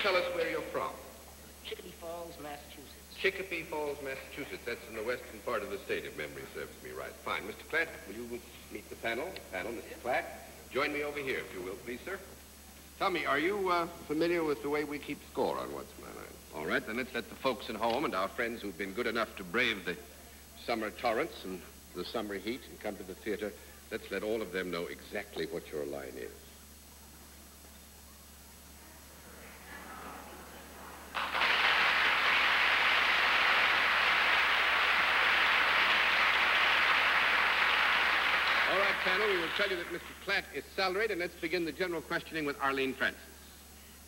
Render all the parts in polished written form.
tell us where you're from? Chicopee Falls, Massachusetts. Chicopee Falls, Massachusetts. That's in the western part of the state, if memory serves me right. Fine. Mr. Klatp, will you meet the panel? Mr. Klatp. Join me over here, if you will, please, sir. Tell me, are you familiar with the way we keep score on What's My Line? All right, then let's let the folks at home and our friends who've been good enough to brave the summer torrents and the summer heat and come to the theater, let's let all of them know exactly what your line is. All right, panel, we will tell you that Mr. Klatp is salaried, and let's begin the general questioning with Arlene Francis.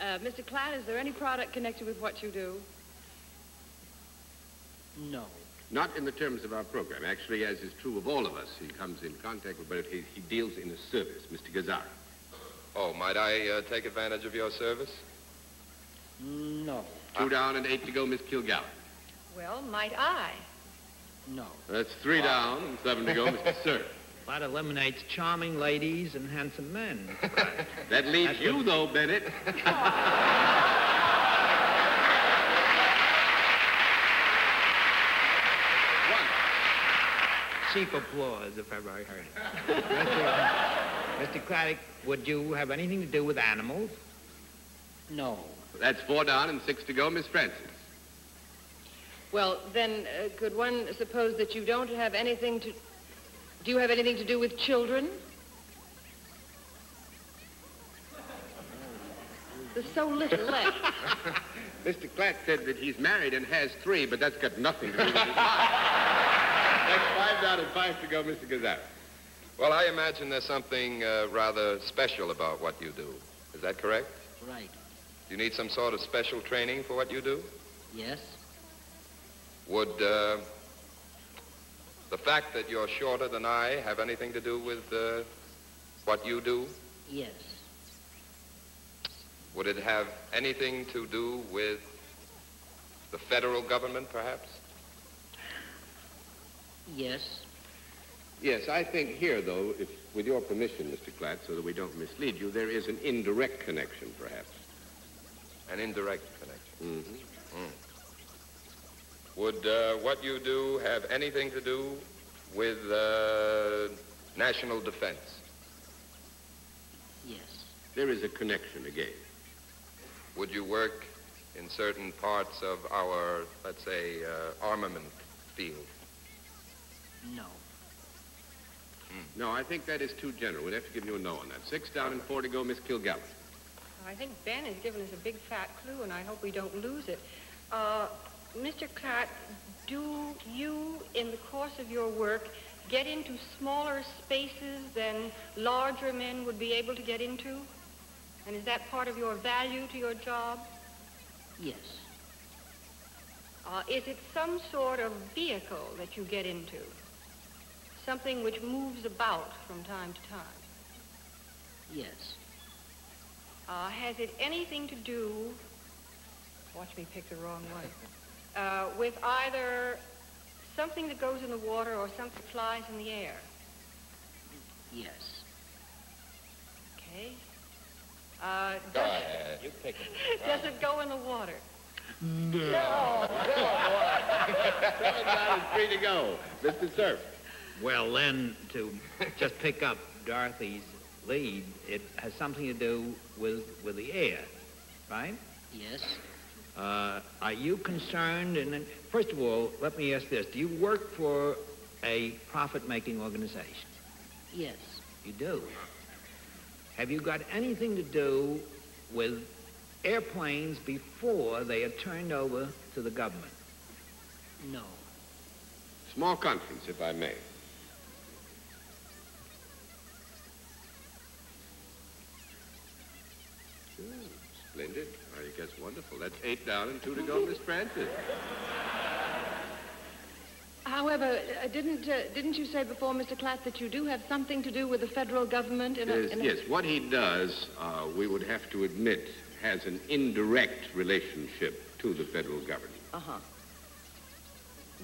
Mr. Klatp, is there any product connected with what you do? No. Not in the terms of our program. Actually, as is true of all of us, he comes in contact with, but he deals in a service. Mr. Gazzara. Oh, might I take advantage of your service? No. 2 down and 8 to go, Miss Kilgallen. Well, might I? No. That's 3 down and 7 to go, Mr. Sir. That eliminates charming ladies and handsome men. That leaves you, though, Bennett. Cheap applause, if ever I heard it. Mr. Klatp, would you have anything to do with animals? No. That's 4 down and 6 to go, Miss Francis. Well, then, could one suppose that you don't have anything to... Do you have anything to do with children? There's so little left. Mr. Klatp said that he's married and has 3, but that's got nothing to do with his life. That's 5 down and 5 to go, Mr. Gazzara. Well, I imagine there's something rather special about what you do. Is that correct? Right. Do you need some sort of special training for what you do? Yes. Would the fact that you're shorter than I have anything to do with what you do? Yes. Would it have anything to do with the federal government, perhaps? Yes. Yes, I think here, though, if, with your permission, Mr. Klatp, so that we don't mislead you, there is an indirect connection, perhaps. An indirect connection. Mm-hmm. Mm. Would what you do have anything to do with national defense? Yes. There is a connection again. Would you work in certain parts of our, let's say, armament field? No. No, I think that is too general. We'd have to give you a no on that. 6 down and 4 to go, Miss Kilgallen. I think Ben has given us a big fat clue, and I hope we don't lose it. Mr. Klatp, do you, in the course of your work, get into smaller spaces than larger men would be able to get into? And is that part of your value to your job? Yes. Is it some sort of vehicle that you get into? Something which moves about from time to time? Yes. Has it anything to do, watch me pick the wrong one, with either something that goes in the water or something that flies in the air? Yes. Okay. Go ahead. You pick it. Does it go in the water? No. 7 down and 3 to go, Mr. Cerf. Well, then, to just pick up Dorothy's lead, it has something to do with the air, right? Yes. Are you concerned, and first of all, let me ask this. Do you work for a profit-making organization? Yes. You do. Have you got anything to do with airplanes before they are turned over to the government? No. Small conference, if I may. Splendid. I think that's wonderful. That's 8 down and 2 to go, Miss Francis. However, didn't you say before, Mr. Klatp, that you do have something to do with the federal government? Yes, what he does, we would have to admit, has an indirect relationship to the federal government. Uh-huh.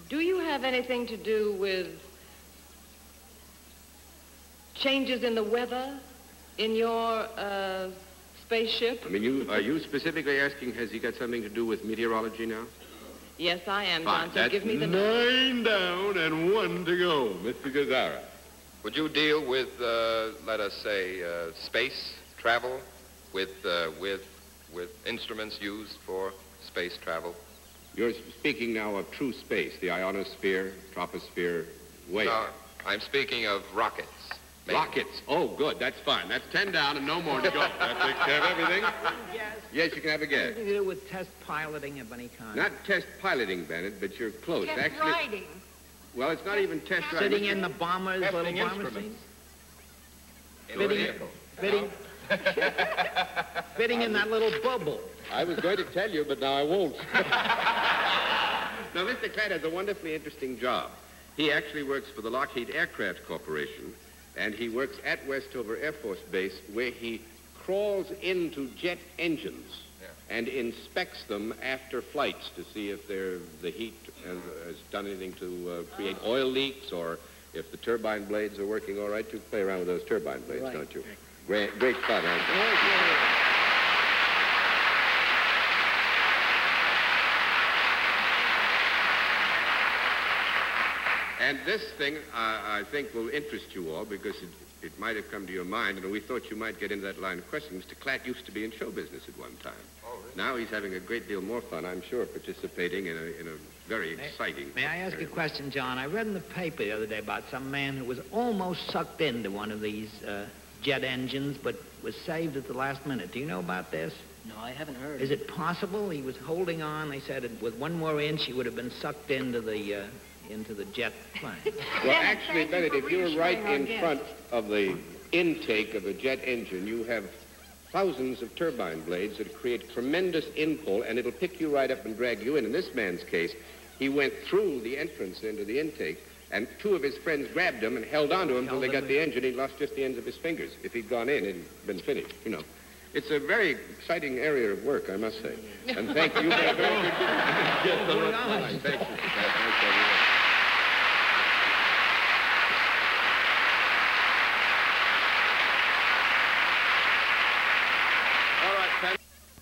Do you have anything to do with changes in the weather in your spaceship. I mean, are you specifically asking, has he got something to do with meteorology now? Yes, I am, Fine, John, so that's give me the... 9 down and 1 to go, Mr. Gazzara. Would you deal with, let us say, space travel with instruments used for space travel? You're speaking now of true space, the ionosphere, troposphere, way. No, I'm speaking of rockets. Maybe. Rockets. Oh, good. That's fine. That's 10 down and no more to go. That takes care of everything. Yes. Yes, you can have a guess. Anything to do with test piloting of any kind? Not test piloting, Bennett, but you're close. Test Actually, riding. well, it's not even test riding. Sitting in the bomber's little Testing bomber instruments. seat? In a vehicle. Fitting in that little bubble. I was going to tell you, but now I won't. Now, Mr. Klatp has a wonderfully interesting job. He actually works for the Lockheed Aircraft Corporation, and he works at Westover Air Force Base, where he crawls into jet engines and inspects them after flights to see if the heat has done anything to create oil leaks, or if the turbine blades are working all right. You play around with those turbine blades, Right. don't you? Great fun, huh? And this thing, I think, will interest you all because it might have come to your mind, and we thought you might get into that line of questioning. Mr. Klatp used to be in show business at one time. Oh, really? Now he's having a great deal more fun, I'm sure, participating in a very exciting... May I ask a question, John? I read in the paper the other day about some man who was almost sucked into one of these jet engines, but was saved at the last minute. Do you know about this? No, I haven't heard. Is it possible he was holding on? They said with one more inch he would have been sucked into the jet plane. Well, actually, thank you Bennett, for if you're right reassuring our in guests. front of the intake of a jet engine, you have thousands of turbine blades that create tremendous in-pull, and it'll pick you right up and drag you in. In this man's case, he went through the entrance into the intake, and 2 of his friends grabbed him and held onto him until they got the engine. He lost just the ends of his fingers. If he'd gone in, it'd been finished, you know. It's a very exciting area of work, I must say. And thank you for a very good... Moving on. Thank you.